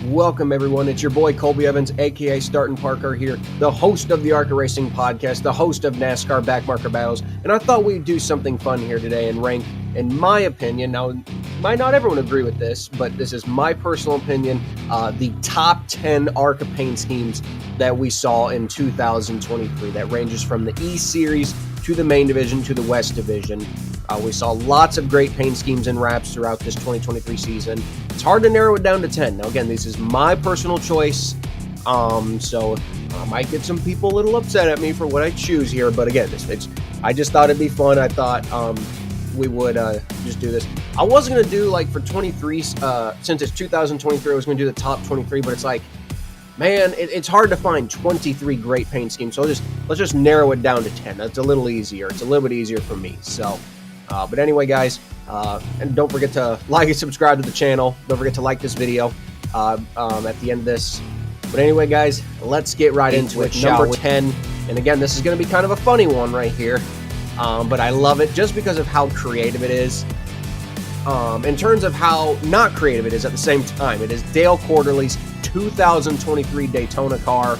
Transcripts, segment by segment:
Welcome, everyone. It's your boy, Colby Evans, a.k.a. Startin' Parker here, the host of the ARCA Racing Podcast, the host of NASCAR Backmarker Battles, and I thought we'd do something fun here today and rank, in my opinion, now, might not everyone agree with this, but this is my personal opinion, the top 10 ARCA Paint Schemes that we saw in 2023. That ranges from the E Series to the main division to the West Division. We saw lots of great paint schemes and wraps throughout this 2023 season. It's hard to narrow it down to 10. Now, again, this is my personal choice, so I might get some people a little upset at me for what I choose here. But again, I just thought it'd be fun. I thought we would just do this. I wasn't going to do, like, for 23, since it's 2023, I was going to do the top 23, but it's like, man, it's hard to find 23 great paint schemes. So let's just narrow it down to 10. That's a little easier. It's a little bit easier for me. So. But anyway, guys, and don't forget to like and subscribe to the channel. Don't forget to like this video at the end of this. But anyway, guys, let's get right into it. Number 10, and again, this is going to be kind of a funny one right here, but I love it just because of how creative it is. In terms of how not creative it is at the same time, it is Dale Quarterly's 2023 Daytona car,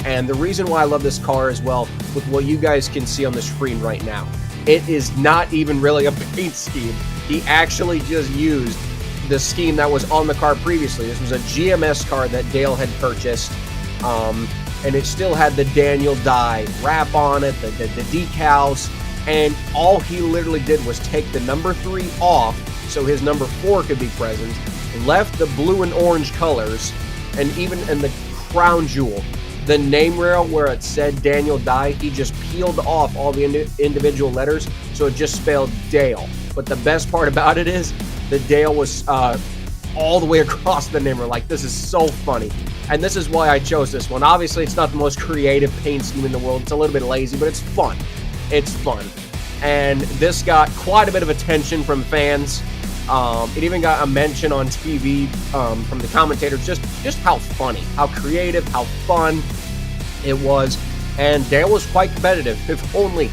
and the reason why I love this car as well, with what you guys can see on the screen right now. It is not even really a paint scheme. He actually just used the scheme that was on the car previously. This was a GMS car that Dale had purchased, and it still had the Daniel Dye wrap on it, the decals, and all he literally did was take the number 3 off so his number 4 could be present, left the blue and orange colors, and even in the crown jewel, the name rail where it said Daniel Dye, he just peeled off all the individual letters, so it just spelled Dale. But the best part about it is the Dale was all the way across the name rail. Like, this is so funny. And this is why I chose this one. Obviously, it's not the most creative paint scheme in the world. It's a little bit lazy, but it's fun. It's fun. And this got quite a bit of attention from fans. It even got a mention on TV from the commentators, just how funny, how creative, how fun it was. And Dale was quite competitive. If only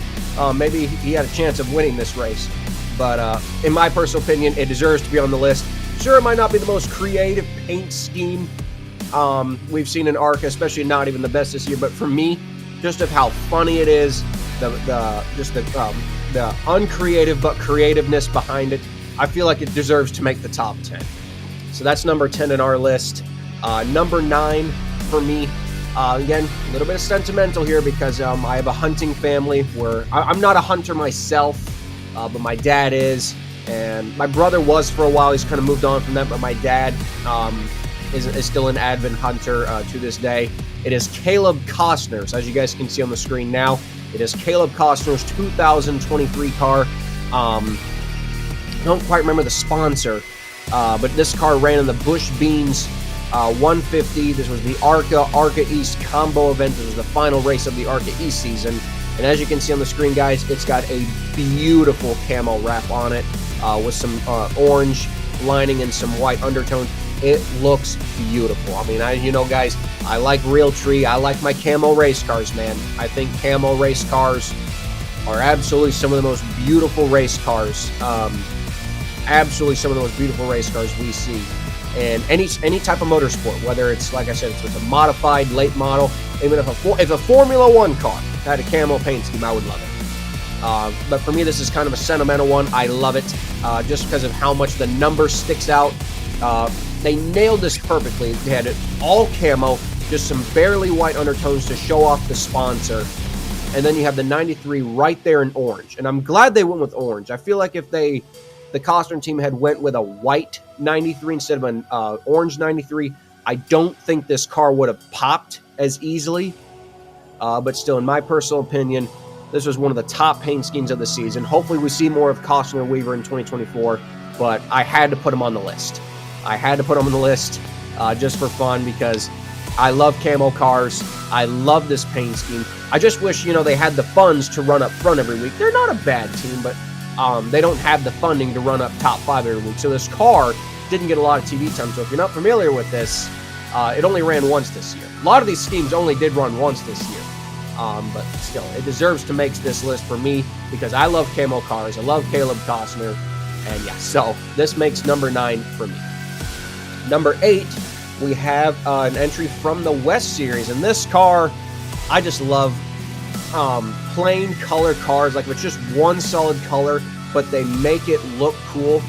maybe he had a chance of winning this race. But in my personal opinion, it deserves to be on the list. Sure, it might not be the most creative paint scheme we've seen in ARCA, especially not even the best this year. But for me, just of how funny it is, the uncreative but creativeness behind it, I feel like it deserves to make the top 10. So that's number 10 in our list. Number 9 for me, again, a little bit of sentimental here because I have a hunting family where I'm not a hunter myself, but my dad is. And my brother was for a while. He's kind of moved on from that, but my dad is still an avid hunter to this day. It is Caleb Cosner. So as you guys can see on the screen now, it is Caleb Cosner's 2023 car. I don't quite remember the sponsor, but this car ran in the Bush Beans 150. This was the ARCA East combo event. This was the final race of the ARCA East season. And as you can see on the screen, guys, it's got a beautiful camo wrap on it with some orange lining and some white undertones. It looks beautiful. I mean, guys, I like Realtree. I like my camo race cars, man. I think camo race cars are absolutely some of the most beautiful race cars. Absolutely some of the most beautiful race cars we see. And any type of motorsport, whether it's, like I said, it's a modified late model, even if a Formula 1 car had a camo paint scheme, I would love it. But for me, this is kind of a sentimental one. I love it just because of how much the number sticks out. They nailed this perfectly. They had it all camo, just some barely white undertones to show off the sponsor. And then you have the 93 right there in orange. And I'm glad they went with orange. I feel like if the Cosner team had went with a white 93 instead of an orange 93, I don't think this car would have popped as easily. But still, in my personal opinion, this was one of the top paint schemes of the season. Hopefully we see more of Cosner and Weaver in 2024, but I had to put them on the list. I had to put them on the list just for fun because I love camo cars. I love this paint scheme. I just wish, they had the funds to run up front every week. They're not a bad team, but they don't have the funding to run up top 5 every week. So this car didn't get a lot of TV time. So if you're not familiar with this, it only ran once this year. A lot of these schemes only did run once this year. But still, it deserves to make this list for me because I love camo cars. I love Caleb Cosner. And yeah, so this makes number 9 for me. Number 8 we have an entry from the West Series. And this car, I just love plain color cars. Like, if it's just one solid color, but they make it look cool,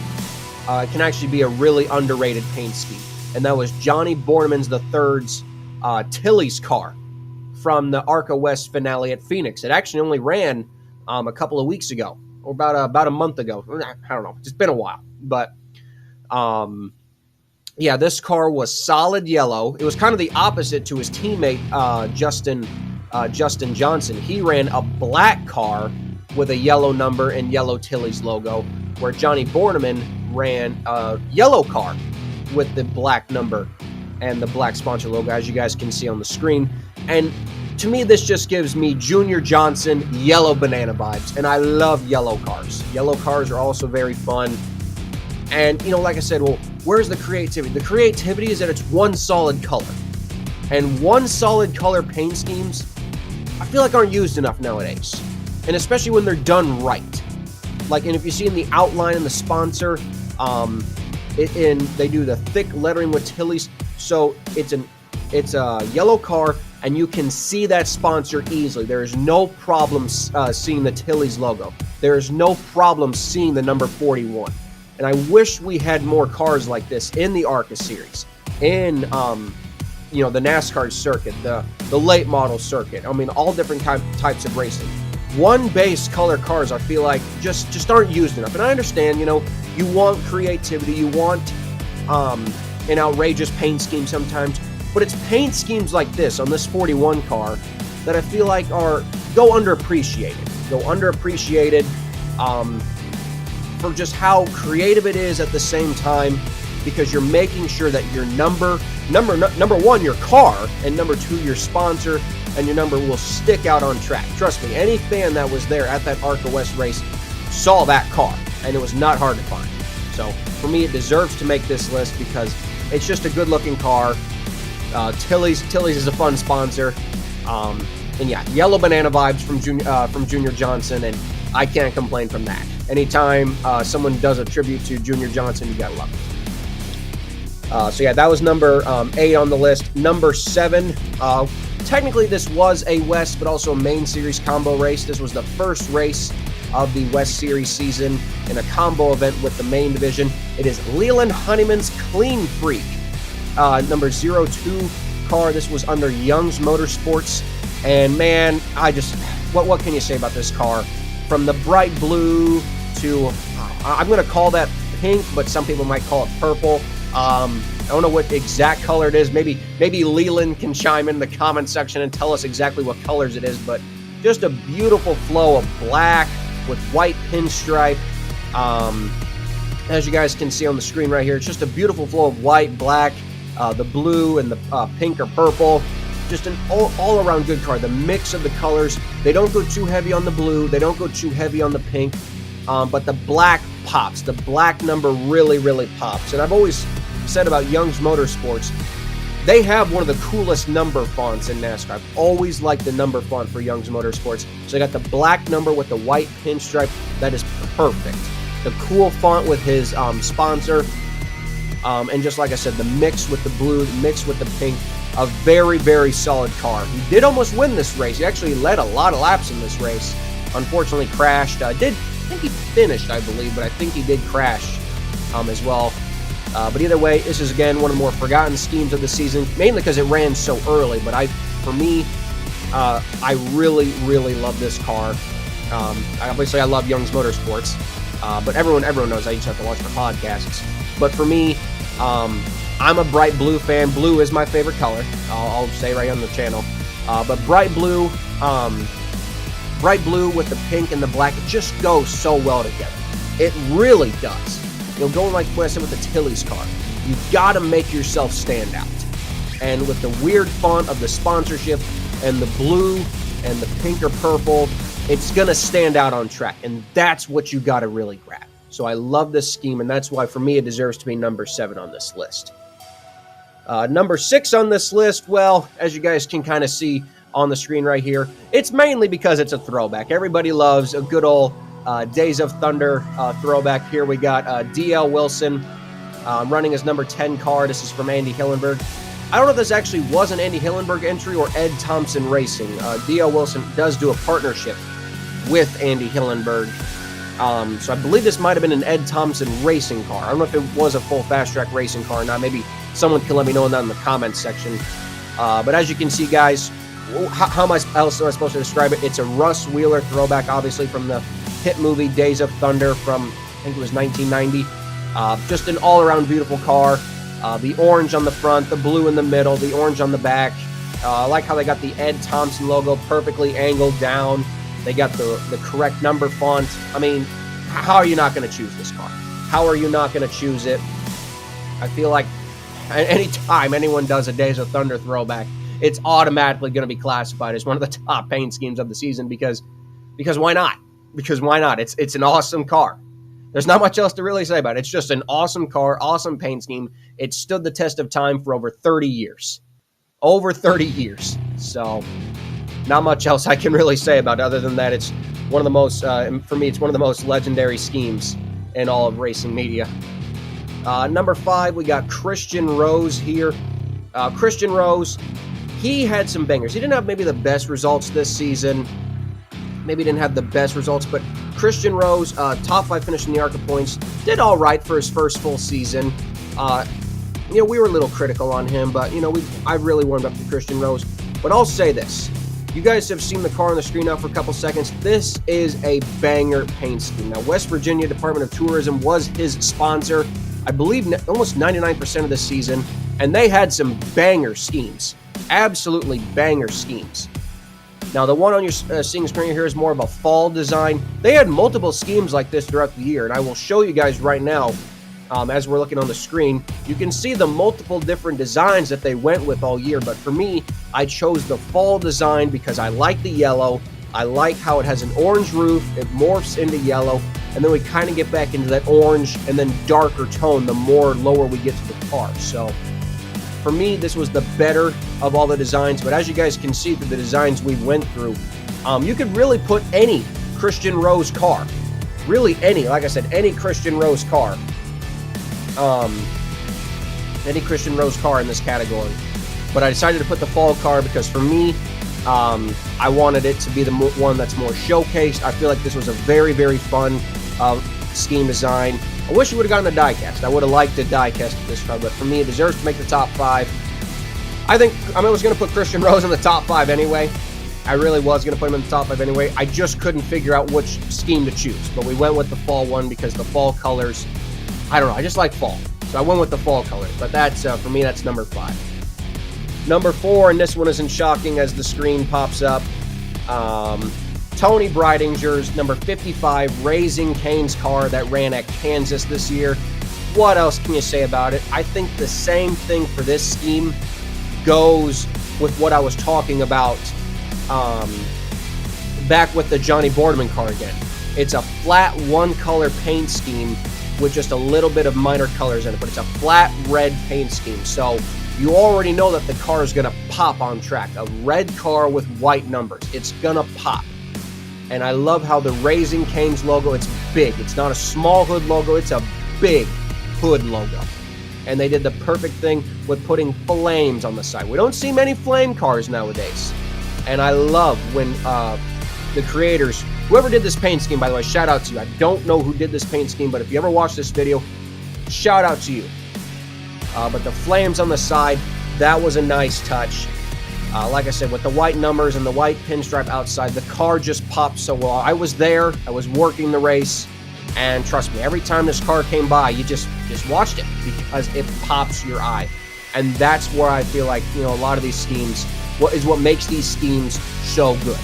it can actually be a really underrated paint scheme. And that was Johnny Borneman's the Third's Tilly's car from the ARCA West finale at Phoenix. It actually only ran a couple of weeks ago, or about a month ago. I don't know. It's been a while. But, yeah, this car was solid yellow. It was kind of the opposite to his teammate, Justin Johnson. He ran a black car with a yellow number and yellow Tilly's logo, where Johnny Borneman ran a yellow car with the black number and the black sponsor logo, as you guys can see on the screen. And to me, this just gives me Junior Johnson yellow banana vibes, and I love yellow cars. Yellow cars are also very fun. And, you know, like I said, well, where's the creativity? The creativity is that it's one solid color. And one solid color paint schemes, I feel like aren't used enough nowadays. And especially when they're done right. Like, and if you see in the outline and the sponsor, they do the thick lettering with Tilly's. So it's a yellow car, and you can see that sponsor easily. There is no problem seeing the Tilly's logo. There is no problem seeing the number 41. And I wish we had more cars like this in the ARCA series, in you know, the NASCAR circuit, the late model circuit. I mean, all different types of racing. One base color cars, I feel like, just aren't used enough. And I understand, you know, you want creativity, you want an outrageous paint scheme sometimes, but it's paint schemes like this on this 41 car that I feel like go underappreciated. For just how creative it is at the same time, because you're making sure that your number one, your car, and number two, your sponsor, and your number will stick out on track. Trust me, any fan that was there at that ARCA West race saw that car, and it was not hard to find. So for me, it deserves to make this list because it's just a good-looking car. Tilly's is a fun sponsor, and yeah, yellow banana vibes from Junior Johnson, and I can't complain from that. Anytime someone does a tribute to Junior Johnson, you gotta love it. So yeah, that was number 8 on the list. Number 7, technically this was a West, but also a main series combo race. This was the first race of the West Series season in a combo event with the main division. It is Leland Honeyman's Clean Freak, number 02 car. This was under Young's Motorsports, and man, what can you say about this car? From the bright blue to, I'm going to call that pink, but some people might call it purple. I don't know what exact color it is. Maybe Leland can chime in the comment section and tell us exactly what colors it is, but just a beautiful flow of black with white pinstripe. As you guys can see on the screen right here, it's just a beautiful flow of white, black, the blue, and the pink or purple. Just an all-around good car. The mix of the colors, they don't go too heavy on the blue, they don't go too heavy on the pink, but the black pops. The black number really, really pops. And I've always said about Young's Motorsports, they have one of the coolest number fonts in NASCAR. I've always liked the number font for Young's Motorsports. So they got the black number with the white pinstripe. That is perfect. The cool font with his sponsor. And just like I said, the mix with the blue, the mix with the pink. A very, very solid car. He did almost win this race. He actually led a lot of laps in this race. Unfortunately crashed. I think he finished, I believe, but I think he did crash as well. But either way, this is, again, one of the more forgotten schemes of the season, mainly because it ran so early. But for me, I really, really love this car. Obviously, I love Young's Motorsports, but everyone knows I just have to watch my podcasts. But for me, I'm a bright blue fan. Blue is my favorite color. I'll say right on the channel. But bright blue with the pink and the black, it just goes so well together. It really does. You know, going like what I said with the Tilly's car, you got to make yourself stand out. And with the weird font of the sponsorship and the blue and the pink or purple, it's going to stand out on track. And that's what you got to really grab. So I love this scheme, and that's why, for me, it deserves to be number 7 on this list. Number 6 on this list, well, as you guys can kind of see on the screen right here, it's mainly because it's a throwback. Everybody loves a good old Days of Thunder throwback. Here we got D.L. Wilson running his number 10 car. This is from Andy Hillenberg. I don't know if this actually was an Andy Hillenburg entry or Ed Thompson Racing. D.L. Wilson does do a partnership with Andy Hillenburg. So I believe this might have been an Ed Thompson Racing car. I don't know if it was a full Fast Track Racing car or not. Maybe someone can let me know that in the comments section. But as you can see, guys, how else am I supposed to describe it? It's a Russ Wheeler throwback, obviously, from the hit movie Days of Thunder from, I think it was 1990. Just an all-around beautiful car. The orange on the front, the blue in the middle, the orange on the back. I like how they got the Ed Thompson logo perfectly angled down. They got the correct number font. I mean, how are you not going to choose this car? How are you not going to choose it? I feel like anytime anyone does a Days of Thunder throwback, it's automatically going to be classified as one of the top paint schemes of the season because why not? Because why not? It's an awesome car. There's not much else to really say about it. It's just an awesome car, awesome paint scheme. It stood the test of time for over 30 years. Over 30 years. So, not much else I can really say about it other than that it's one of the most, for me, it's one of the most legendary schemes in all of racing media. Number 5, we got Christian Rose here. Christian Rose, he had some bangers. He didn't have maybe the best results this season. Maybe didn't have the best results, but Christian Rose, top 5 finish in the ARCA points, did all right for his first full season. We were a little critical on him, but, I really warmed up to Christian Rose. But I'll say this. You guys have seen the car on the screen now for a couple seconds. This is a banger paint scheme. Now, West Virginia Department of Tourism was his sponsor, I believe, almost 99% of the season, and they had some banger schemes. Absolutely banger schemes. Now, the one on your seeing screen here is more of a fall design. They had multiple schemes like this throughout the year, and I will show you guys right now as we're looking on the screen. You can see the multiple different designs that they went with all year, but for me, I chose the fall design because I like the yellow. I like how it has an orange roof, it morphs into yellow, and then we kind of get back into that orange and then darker tone the more lower we get to the car. So, for me, this was the better of all the designs, but as you guys can see through the designs we went through, you could really put any Christian Rose car, really any, like I said, any Christian Rose car, in this category. But I decided to put the fall car because for me, I wanted it to be the one that's more showcased. I feel like this was a very, very fun scheme design. I wish you would have gotten the die-cast. I would have liked to die-cast this car, but for me, it deserves to make the top 5. I was going to put Christian Rose in the top 5 anyway. I really was going to put him in the top 5 anyway. I just couldn't figure out which scheme to choose, but we went with the fall one because the fall colors, I don't know, I just like fall. So I went with the fall colors, but that's, for me, that's number 5. Number 4, and this one isn't shocking as the screen pops up, Toni Breidinger's number 55 Raising Cane's car that ran at Kansas this year. What else can you say about it? I think the same thing for this scheme goes with what I was talking about back with the Johnny Borneman car again. It's a flat one-color paint scheme with just a little bit of minor colors in it, but it's a flat red paint scheme. So you already know that the car is going to pop on track. A red car with white numbers. It's going to pop. And I love how the Raising Cane's logo, it's big. It's not a small hood logo, it's a big hood logo. And they did the perfect thing with putting flames on the side. We don't see many flame cars nowadays. And I love when the creators, whoever did this paint scheme, by the way, shout out to you. I don't know who did this paint scheme, but if you ever watch this video, shout out to you. But the flames on the side, that was a nice touch. Like I said, with the white numbers and the white pinstripe outside, the car just popped so well. I was there, I was working the race, and trust me, every time this car came by, you just watched it because it pops your eye. And that's where I feel like, a lot of these schemes, what makes these schemes so good,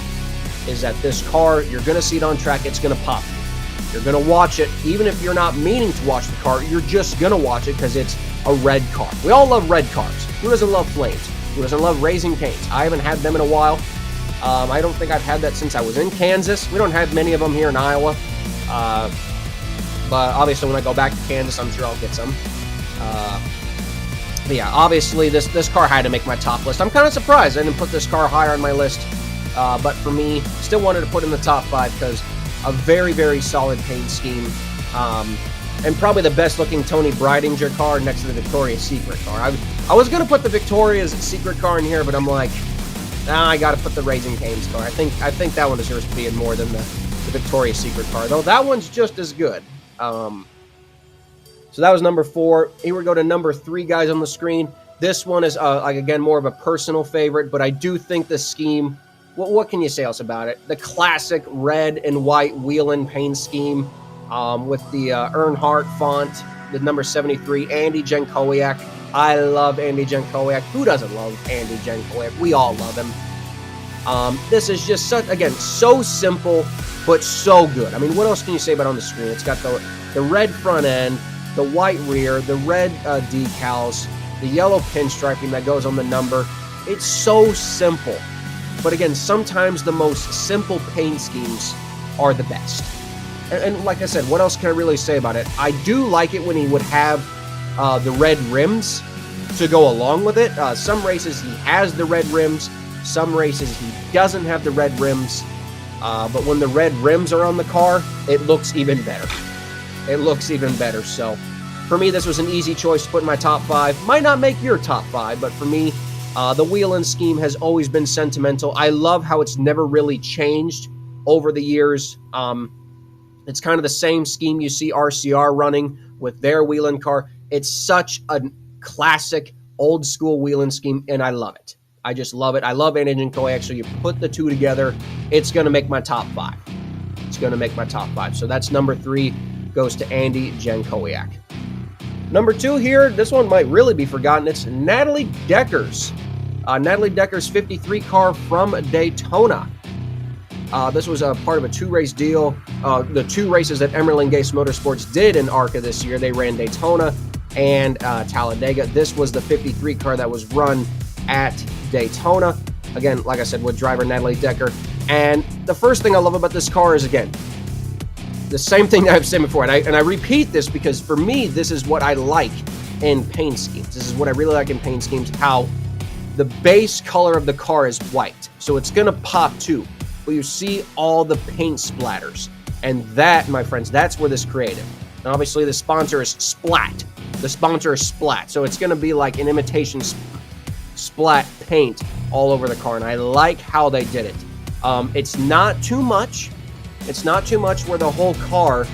is that this car, you're going to see it on track, it's going to pop you. You're going to watch it, even if you're not meaning to watch the car, you're just going to watch it because it's a red car. We all love red cars. Who doesn't love flames? Who doesn't love Raising Cane's? I haven't had them in a while. I don't think I've had that since I was in Kansas. We don't have many of them here in Iowa. But obviously when I go back to Kansas, I'm sure I'll get some. But yeah, obviously this car had to make my top list. I'm kind of surprised I didn't put this car higher on my list. But for me, still wanted to put in the top 5 because a very, very solid paint scheme. And probably the best looking Toni Breidinger car next to the Victoria's Secret car. I was going to put the Victoria's secret car in here, but I'm like, nah, I got to put the Raising Cane's car. I think that one deserves to be in more than the Victoria's secret car, though that one's just as good. So that was number 4. Here we go to number 3, guys, on the screen. This one is, again, more of a personal favorite, but I do think the scheme, what can you say else about it? The classic red and white Leland paint scheme with the Earnhardt font, the number 73, Andy Jankowiak. I love Andy Jankowiak. Who doesn't love Andy Jankowiak? We all love him. This is just such, again, so simple, but so good. I mean, what else can you say about it on the screen? It's got the red front end, the white rear, the red decals, the yellow pinstriping that goes on the number. It's so simple. But again, sometimes the most simple paint schemes are the best. And like I said, what else can I really say about it? I do like it when he would have the red rims to go along with it. Some races he has the red rims. Some races he doesn't have the red rims. But when the red rims are on the car, it looks even better. It looks even better. So for me, this was an easy choice to put in my top 5. Might not make your top 5, but for me, the Leland scheme has always been sentimental. I love how it's never really changed over the years. It's kind of the same scheme you see RCR running with their Leland car. It's such a classic, old-school Leland scheme, and I love it. I just love it. I love Andy Jankowiak, so you put the two together, it's going to make my top 5. It's going to make my top 5. So that's number 3, goes to Andy Jankowiak. Number 2 here, this one might really be forgotten. It's Natalie Decker's. Natalie Decker's 53 car from Daytona. This was a part of a 2-race deal. The 2 races that Emerling Gase Motorsports did in ARCA this year, they ran Daytona and Talladega. This was the 53 car that was run at Daytona. Again, like I said, with driver Natalie Decker. And the first thing I love about this car is, again, the same thing that I've said before. And I repeat this because for me, this is what I like in paint schemes. This is what I really like in paint schemes, how the base color of the car is white. So it's going to pop too. But you see all the paint splatters. And that, my friends, that's where this creative. And obviously the sponsor is Splat. The sponsor is Splat. So it's going to be like an imitation splat paint all over the car. And I like how they did it. It's not too much. It's not too much where the whole car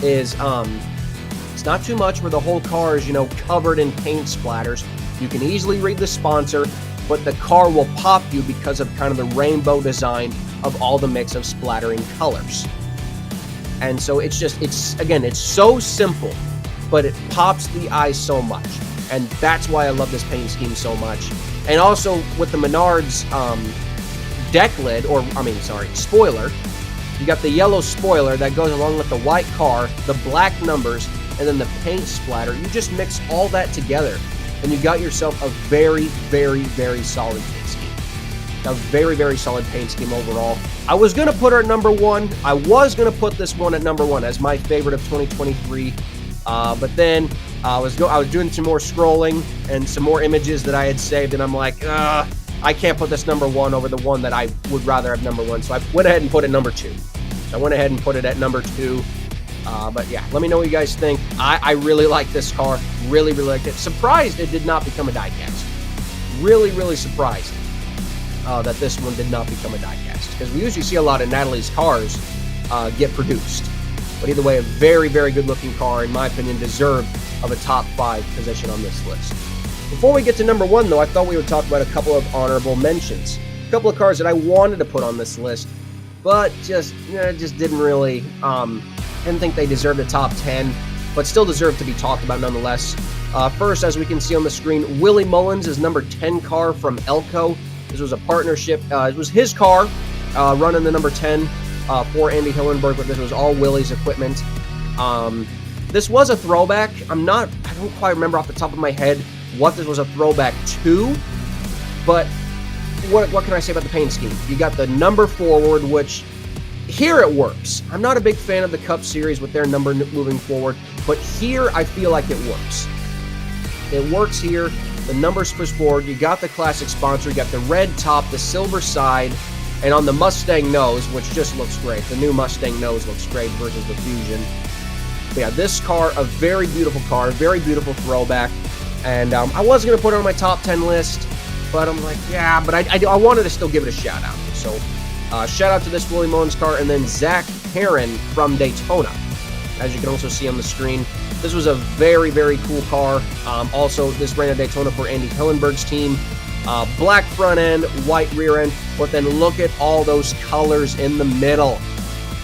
is, it's not too much where the whole car is, covered in paint splatters. You can easily read the sponsor, but the car will pop you because of kind of the rainbow design of all the mix of splattering colors. And so it's so simple, but it pops the eye so much. And that's why I love this paint scheme so much. And also with the Menards deck lid, spoiler, you got the yellow spoiler that goes along with the white car, the black numbers, and then the paint splatter. You just mix all that together, and you got yourself a very, very, very solid paint scheme. A very, very solid paint scheme overall. I was going to put her at number 1. I was going to put this one at number 1 as my favorite of 2023. But then I was doing some more scrolling and some more images that I had saved, and I'm like, I can't put this number 1 over the one that I would rather have number 1. So I went ahead and put it number 2. So I went ahead and put it at number 2. But yeah, let me know what you guys think. I really like this car. Really, really liked it. Surprised it did not become a diecast. Really, really surprised that this one did not become a diecast. Because we usually see a lot of Natalie's cars get produced. But either way, a very, very good looking car, in my opinion, deserved of a top 5 position on this list. Before we get to number 1, though, I thought we would talk about a couple of honorable mentions. A couple of cars that I wanted to put on this list, but just didn't really, didn't think they deserved a top 10, but still deserve to be talked about nonetheless. First, as we can see on the screen, Willie Mullins is number 10 car from Elko. This was a partnership. It was his car running the number 10 for Andy Hillenberg, but this was all Willie's equipment. This was a throwback. I don't quite remember off the top of my head what this was a throwback to, but what can I say about the paint scheme? You got the number forward, which here it works. I'm not a big fan of the Cup Series with their number moving forward, but here I feel like it works. It works here. The numbers push forward. You got the classic sponsor. You got the red top, the silver side, and on the Mustang nose, which just looks great. The new Mustang nose looks great versus the Fusion. But yeah, this car, a very beautiful car, very beautiful throwback. And I was going to put it on my top 10 list, but I'm like, yeah, but I wanted to still give it a shout out. So shout out to this Willie Mullins car, and then Zach Heron from Daytona. As you can also see on the screen, this was a very, very cool car. Also, this ran at Daytona for Andy Hillenberg's team. Black front end, white rear end, but then look at all those colors in the middle.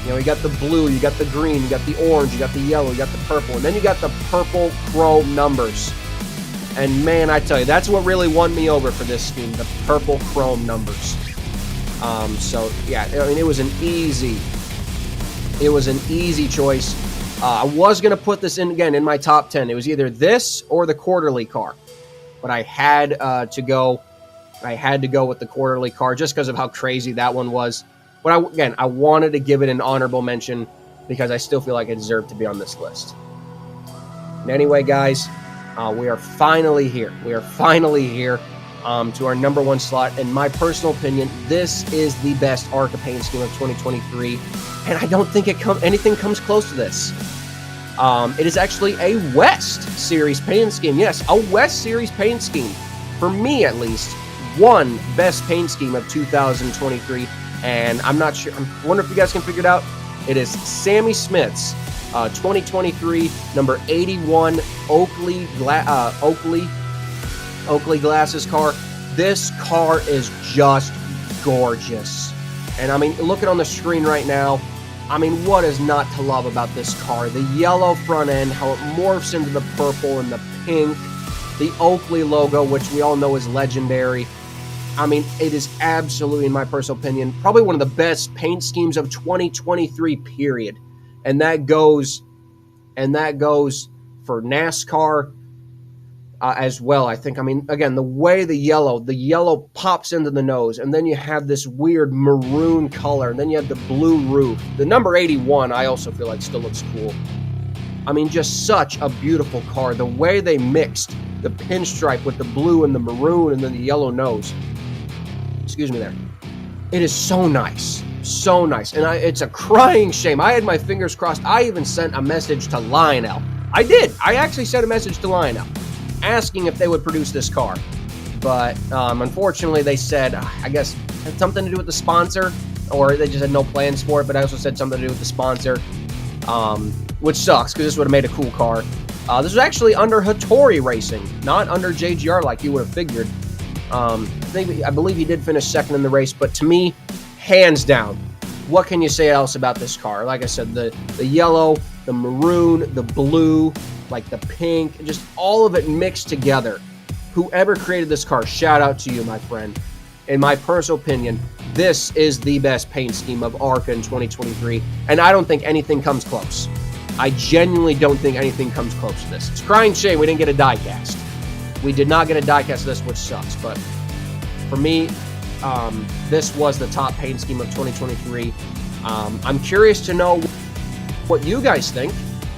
You know, you got the blue, you got the green, you got the orange, you got the yellow, you got the purple, and then you got the purple chrome numbers. And man, I tell you, that's what really won me over for this scheme, the purple chrome numbers. So yeah, I mean, it was an easy choice. I was gonna put this in again in my top 10. It was either this or the quarterly car, but I had to go with the quarterly car just because of how crazy that one was. But I wanted to give it an honorable mention because I still feel like it deserved to be on this list. And anyway, guys, we are finally here. We are finally here to our number one slot. In my personal opinion, this is the best ARCA Paint Scheme of 2023, and I don't think anything comes close to this. It is actually a West Series paint scheme. Yes, a West Series paint scheme. For me, at least, one best paint scheme of 2023. And I'm not sure. I wonder if you guys can figure it out. It is Sammy Smith's 2023 number 81 Oakley Glasses car. This car is just gorgeous. And I mean, look at on the screen right now. I mean, what is not to love about this car? The yellow front end, how it morphs into the purple and the pink, the Oakley logo, which we all know is legendary. I mean, it is absolutely, in my personal opinion, probably one of the best paint schemes of 2023, period. And that goes for NASCAR as well, I think. I mean, again, the way the yellow pops into the nose, and then you have this weird maroon color, and then you have the blue roof. The number 81, I also feel like still looks cool. I mean, just such a beautiful car. The way they mixed the pinstripe with the blue and the maroon and then the yellow nose. Excuse me there. It is so nice. So nice. And it's a crying shame. I had my fingers crossed. I even sent a message to Lionel. I did. I actually sent a message to Lionel asking if they would produce this car. But unfortunately, they said, I guess, it had something to do with the sponsor, or they just had no plans for it. But I also said something to do with the sponsor, which sucks because this would have made a cool car. This was actually under Hattori Racing, not under JGR like you would have figured. I believe he did finish second in the race, but to me, hands down, what can you say else about this car? Like I said, the yellow, the maroon, the blue, like the pink, just all of it mixed together. Whoever created this car, shout out to you, my friend. In my personal opinion, this is the best paint scheme of ARCA in 2023, and I don't think anything comes close. I genuinely don't think anything comes close to this. It's a crying shame we didn't get a die-cast. We did not get a die-cast of this, which sucks, but for me, this was the top paint scheme of 2023. I'm curious to know what you guys think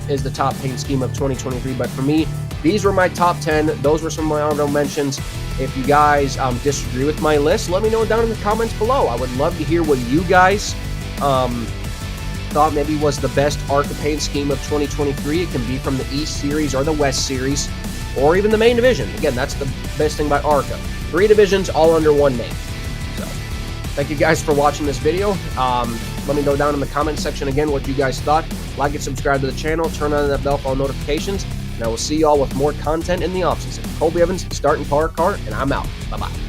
is the top paint scheme of 2023, but for me, these were my top 10. Those were some of my honorable mentions. If you guys disagree with my list, let me know down in the comments below. I would love to hear what you guys thought maybe was the best ARCA paint scheme of 2023. It can be from the East Series or the West Series, or even the main division. Again, that's the best thing about ARCA. 3 divisions all under one name. So, thank you guys for watching this video. Let me know down in the comment section again what you guys thought. Like and subscribe to the channel. Turn on that bell for all notifications. And I will see you all with more content in the offseason. Colby Evans, starting Park Car, and I'm out. Bye-bye.